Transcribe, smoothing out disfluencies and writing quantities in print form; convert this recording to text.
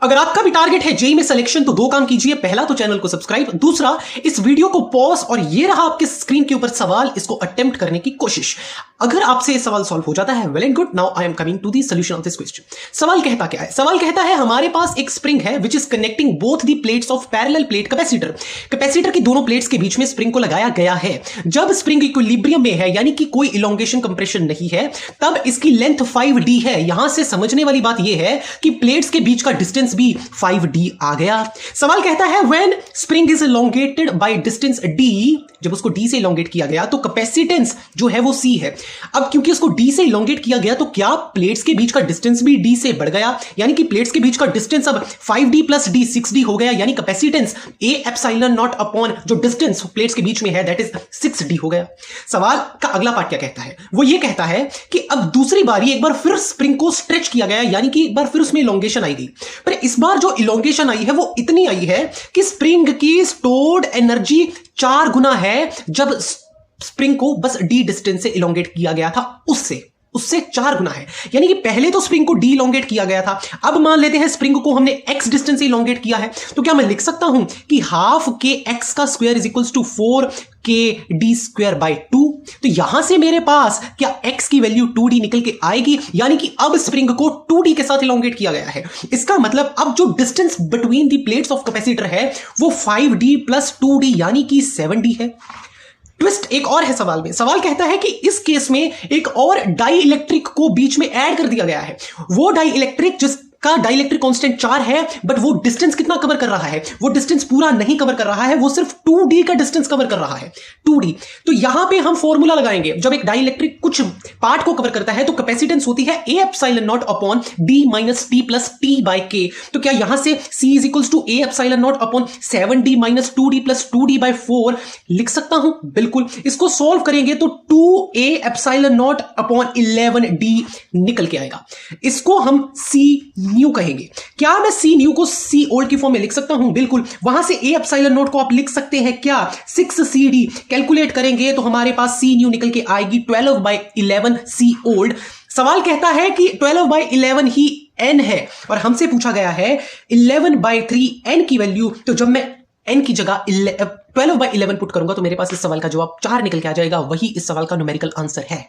अगर आपका भी टारगेट है जेई में सिलेक्शन तो दो काम कीजिए। पहला तो चैनल को सब्सक्राइब, दूसरा इस वीडियो को पॉज और ये रहा आपके स्क्रीन के ऊपर सवाल, इसको अटेम्प्ट करने की कोशिश। अगर आपसे ये सवाल सॉल्व हो जाता है, well and good. Now I am coming to the solution of this question. सवाल कहता क्या है? सवाल कहता है हमारे पास एक स्प्रिंग है which is connecting both the plates of parallel plate capacitor. Capacitor की दोनों प्लेट्स के बीच में स्प्रिंग को लगाया गया है। जब स्प्रिंग इक्विलिब्रियम में है, यानी कि कोई इलोंगेशन कंप्रेशन नहीं है, तब इसकी लेंथ 5d है। यहां से समझने वाली बात यह है कि प्लेट्स के बीच का डिस्टेंस भी 5d आ गया। सवाल कहता है when spring is elongated by distance d, जब उसको d से इलोंगेट किया गया तो कैपेसिटेंस जो है वो c है। अब क्योंकि उसको d से इलोंगेट किया गया तो क्या प्लेट्स के बीच का डिस्टेंस भी d से बढ़ गया, यानी कि प्लेट्स के बीच का डिस्टेंस अब 5d प्लस d 6d हो गया, यानी capacitance a epsilon naught upon जो डिस्टेंस प्लेट्स के बीच में है दैट इज 6d हो गया। सवाल का अगला पार्ट क्या कहता है? वो ये कहता है कि अब दूसरी बारी एक बार फिर स्प्रिंग को स्ट्रेच किया गया, यानी कि एक बार फिर उसमें इलोंगेशन आई गई, पर इस बार जो इलोंगेशन आई है वो इतनी आई है कि स्प्रिंग की स्टोर्ड एनर्जी 4 गुना है जब स्प्रिंग को बस d डिस्टेंस से इलोंगेट किया गया था उससे 4 गुना है। यानी कि पहले तो स्प्रिंग को डी इलोंगेट किया गया था, अब मान लेते हैं स्प्रिंग को हमने x डिस्टेंस से इलोंगेट किया है, तो क्या मैं लिख सकता हूं कि हाफ के x का square is equals to 4k d² by 2। तो यहां से मेरे पास क्या x की वैल्यू 2d निकल के आएगी, यानी कि अब स्प्रिंग को 2d के साथ इलोंगेट किया गया है। इसका मतलब अब जो distance between the plates of capacitor है वो 5d प्लस 2d यानी कि 7d है। ट्विस्ट एक और है सवाल में। सवाल कहता है कि इस केस में एक और डाई इलेक्ट्रिक को बीच में ऐड कर दिया गया है। वो डाई इलेक्ट्रिक जिसका डाइलेक्ट्रिक कांस्टेंट 4 है, बट वो डिस्टेंस कितना कवर कर रहा है? वो डिस्टेंस पूरा नहीं कवर कर रहा है, वो सिर्फ 2d का डिस्टेंस कवर कर रहा है, 2d। तो यहां पे हम फॉर्मूला लगाएंगे। जब एक डाइलेक्ट्रिक कुछ पार्ट को कवर करता है तो कैपेसिटेंस होती है a epsilon naught upon d minus t plus t by k। तो क्या यहां से c is equals to a epsilon naught upon 7d minus 2d plus 2d by 4 लिख सकता हूं? बिल्कुल। इसको सॉल्व करेंगे तो 2a epsilon naught upon 11d निकल के आएगा। इसको हम c न्यू कहेंगे। क्या मैं सी न्यू को सी ओल्ड की फॉर्म में लिख सकता हूं? बिल्कुल। वहां से ए एप्सिलॉन नोट को आप लिख सकते हैं क्या? 6cd। कैलकुलेट करेंगे तो हमारे पास सी न्यू निकल के आएगी 12/11 सी ओल्ड। सवाल कहता है कि 12/11 ही n है और हमसे पूछा गया है 11/3 n की वैल्यू। तो जब मैं n की जगह 12/11 पुट करूंगा तो मेरे पास इस सवाल का जवाब 4 निकल के आ जाएगा। वही इस सवाल का न्यूमेरिकल आंसर है।